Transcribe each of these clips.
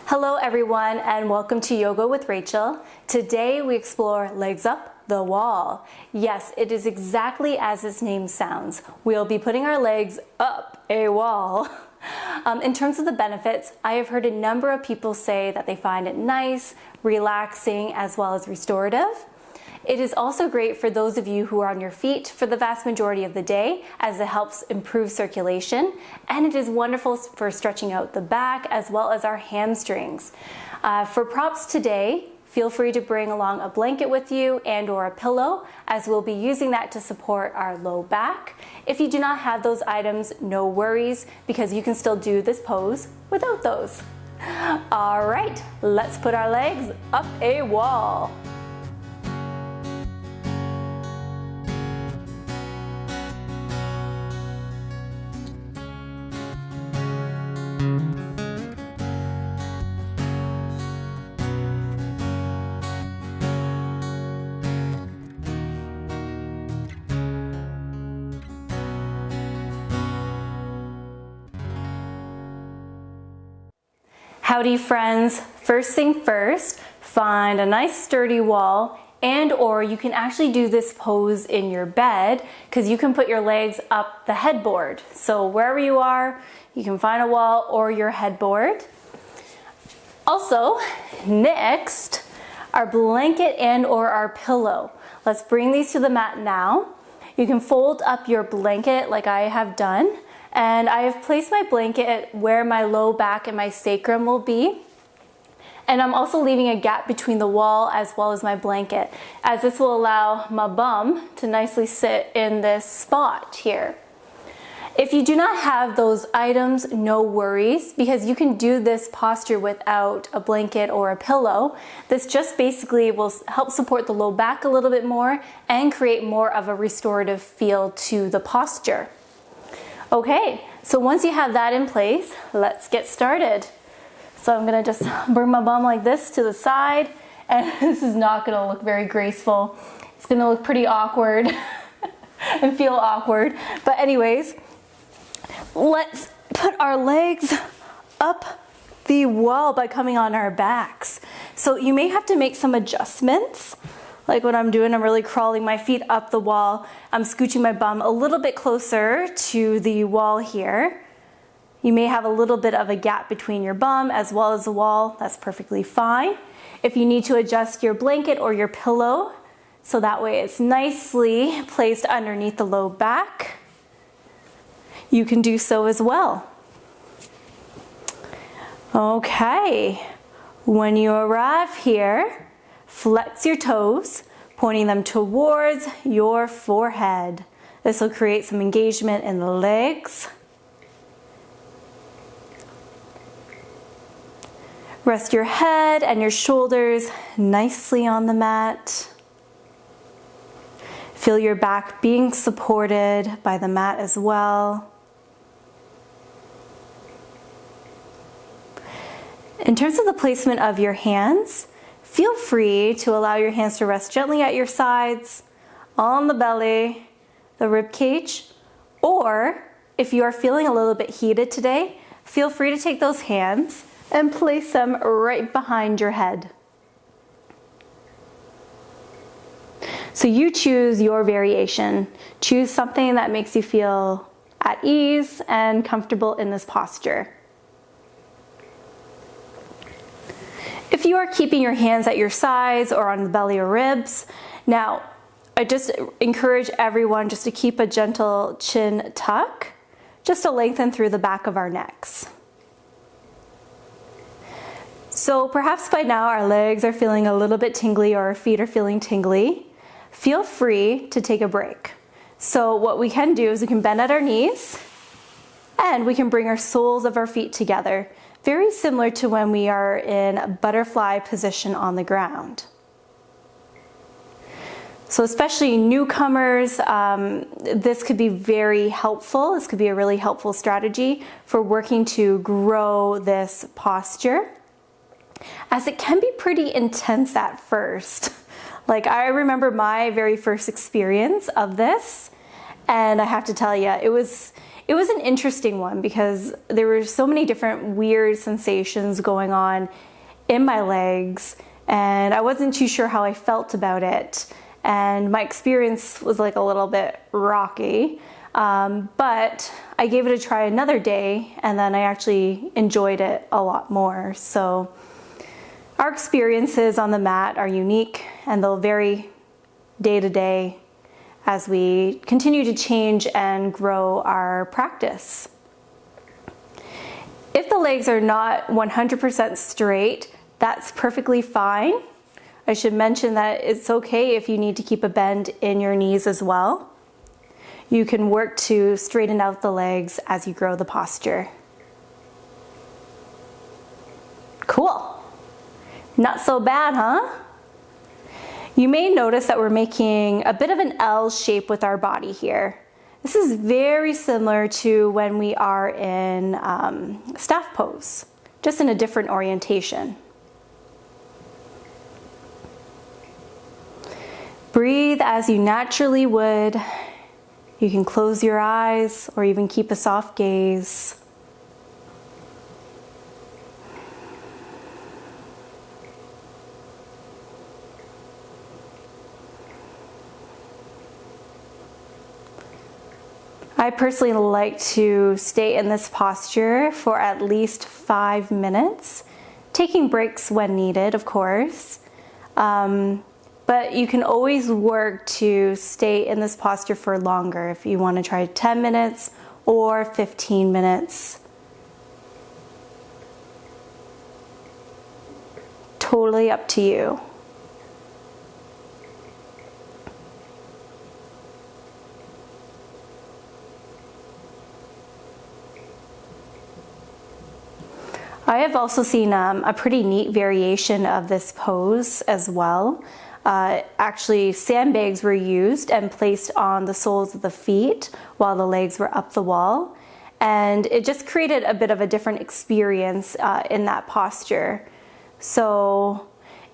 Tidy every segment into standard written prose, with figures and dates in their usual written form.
Hello everyone and welcome to Yoga with Rachel. Today we explore legs up the wall. Yes, it is exactly as its name sounds. We'll be putting our legs up a wall. In terms of the benefits, I have heard a number of people say that they find it nice, relaxing, as well as restorative. It is also great for those of you who are on your feet for the vast majority of the day, as it helps improve circulation, and it is wonderful for stretching out the back as well as our hamstrings. For props today, feel free to bring along a blanket with you and or a pillow, as we'll be using that to support our low back. If you do not have those items, no worries, because you can still do this pose without those. All right, let's put our legs up a wall. Howdy friends, first thing first, find a nice sturdy wall, and or you can actually do this pose in your bed because you can put your legs up the headboard. So wherever you are, you can find a wall or your headboard. Also, next, our blanket and or our pillow. Let's bring these to the mat now. You can fold up your blanket like I have done. And I have placed my blanket where my low back and my sacrum will be. And I'm also leaving a gap between the wall as well as my blanket, as this will allow my bum to nicely sit in this spot here. If you do not have those items, no worries, because you can do this posture without a blanket or a pillow. This just basically will help support the low back a little bit more and create more of a restorative feel to the posture. Okay, so once you have that in place, let's get started. So I'm gonna just bring my bum like this to the side, and this is not gonna look very graceful. It's gonna look pretty awkward and feel awkward. But anyways, let's put our legs up the wall by coming on our backs. So you may have to make some adjustments. Like what I'm doing, I'm really crawling my feet up the wall. I'm scooching my bum a little bit closer to the wall here. You may have a little bit of a gap between your bum as well as the wall. That's perfectly fine. If you need to adjust your blanket or your pillow, so that way it's nicely placed underneath the low back, you can do so as well. Okay, when you arrive here, flex your toes, pointing them towards your forehead. This will create some engagement in the legs. Rest your head and your shoulders nicely on the mat. Feel your back being supported by the mat as well. In terms of the placement of your hands, feel free to allow your hands to rest gently at your sides, on the belly, the rib cage, or if you are feeling a little bit heated today, feel free to take those hands and place them right behind your head. So you choose your variation. Choose something that makes you feel at ease and comfortable in this posture. If you are keeping your hands at your sides or on the belly or ribs, now I just encourage everyone just to keep a gentle chin tuck, just to lengthen through the back of our necks. So perhaps by now our legs are feeling a little bit tingly or our feet are feeling tingly. Feel free to take a break. So what we can do is we can bend at our knees and we can bring our soles of our feet together. Very similar to when we are in a butterfly position on the ground. So especially newcomers, this could be very helpful. This could be a really helpful strategy for working to grow this posture, as it can be pretty intense at first. Like I remember my very first experience of this, and I have to tell you, it was an interesting one because there were so many different weird sensations going on in my legs, and I wasn't too sure how I felt about it. And my experience was like a little bit rocky, but I gave it a try another day, and then I actually enjoyed it a lot more. So our experiences on the mat are unique, and they'll vary day to day as we continue to change and grow our practice. If the legs are not 100% straight, that's perfectly fine. I should mention that it's okay if you need to keep a bend in your knees as well. You can work to straighten out the legs as you grow the posture. Cool. Not so bad, huh? You may notice that we're making a bit of an L shape with our body here. This is very similar to when we are in staff pose, just in a different orientation. Breathe as you naturally would. You can close your eyes or even keep a soft gaze. I personally like to stay in this posture for at least 5 minutes, taking breaks when needed, of course. But you can always work to stay in this posture for longer if you want to try 10 minutes or 15 minutes. Totally up to you. I have also seen a pretty neat variation of this pose as well. Actually, sandbags were used and placed on the soles of the feet while the legs were up the wall. And it just created a bit of a different experience in that posture. So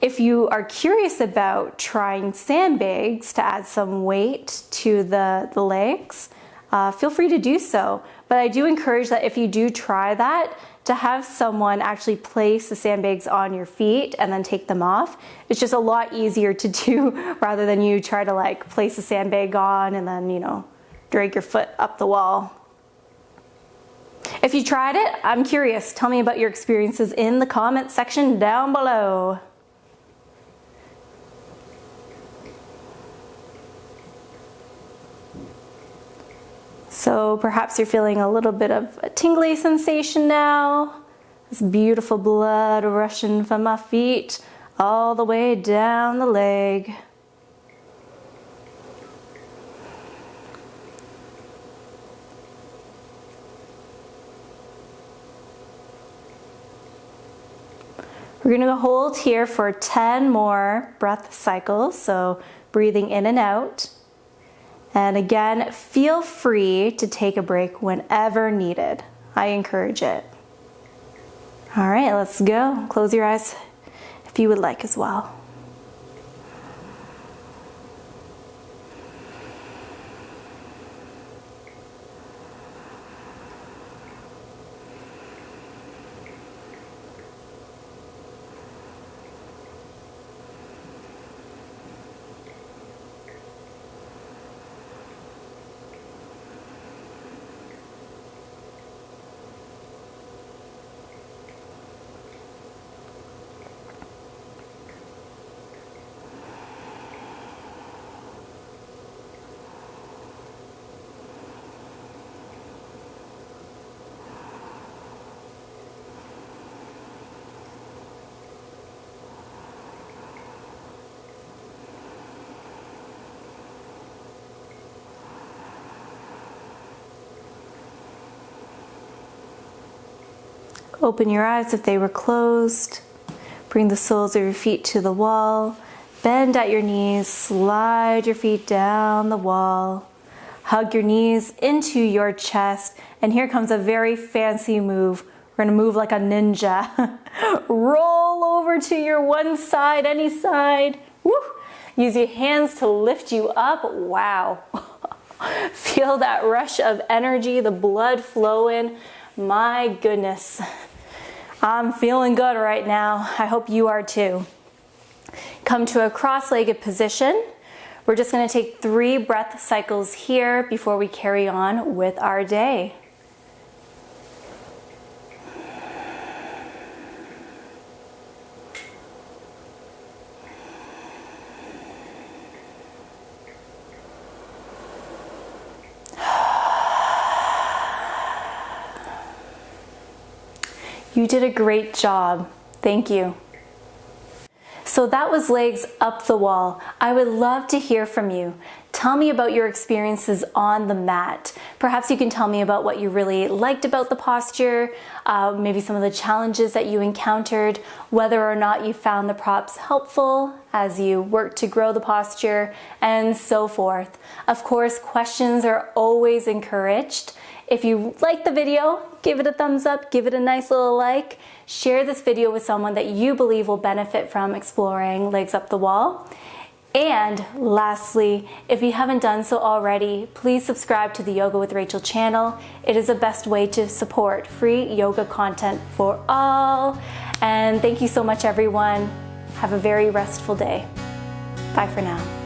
if you are curious about trying sandbags to add some weight to the legs, feel free to do so. But I do encourage that if you do try that, to have someone actually place the sandbags on your feet and then take them off. It's just a lot easier to do rather than you try to like place a sandbag on and then, you know, drag your foot up the wall. If you tried it, I'm curious. Tell me about your experiences in the comment section down below. So perhaps you're feeling a little bit of a tingly sensation now. This beautiful blood rushing from my feet all the way down the leg. We're going to hold here for 10 more breath cycles, so breathing in and out. And again, feel free to take a break whenever needed. I encourage it. All right, let's go. Close your eyes if you would like as well. Open your eyes if they were closed. Bring the soles of your feet to the wall. Bend at your knees. Slide your feet down the wall. Hug your knees into your chest. And here comes a very fancy move. We're going to move like a ninja. Roll over to your one side, any side. Woo! Use your hands to lift you up. Wow. Feel that rush of energy, the blood flowing. My goodness. I'm feeling good right now. I hope you are too. Come to a cross-legged position. We're just going to take 3 breath cycles here before we carry on with our day. You did a great job. Thank you. So that was legs up the wall. I would love to hear from you. Tell me about your experiences on the mat. Perhaps you can tell me about what you really liked about the posture, maybe some of the challenges that you encountered, whether or not you found the props helpful as you worked to grow the posture, and so forth. Of course, questions are always encouraged. If you like the video, give it a thumbs up, give it a nice little like. Share this video with someone that you believe will benefit from exploring legs up the wall. And lastly, if you haven't done so already, please subscribe to the Yoga with Rachel channel. It is the best way to support free yoga content for all. And thank you so much, everyone. Have a very restful day. Bye for now.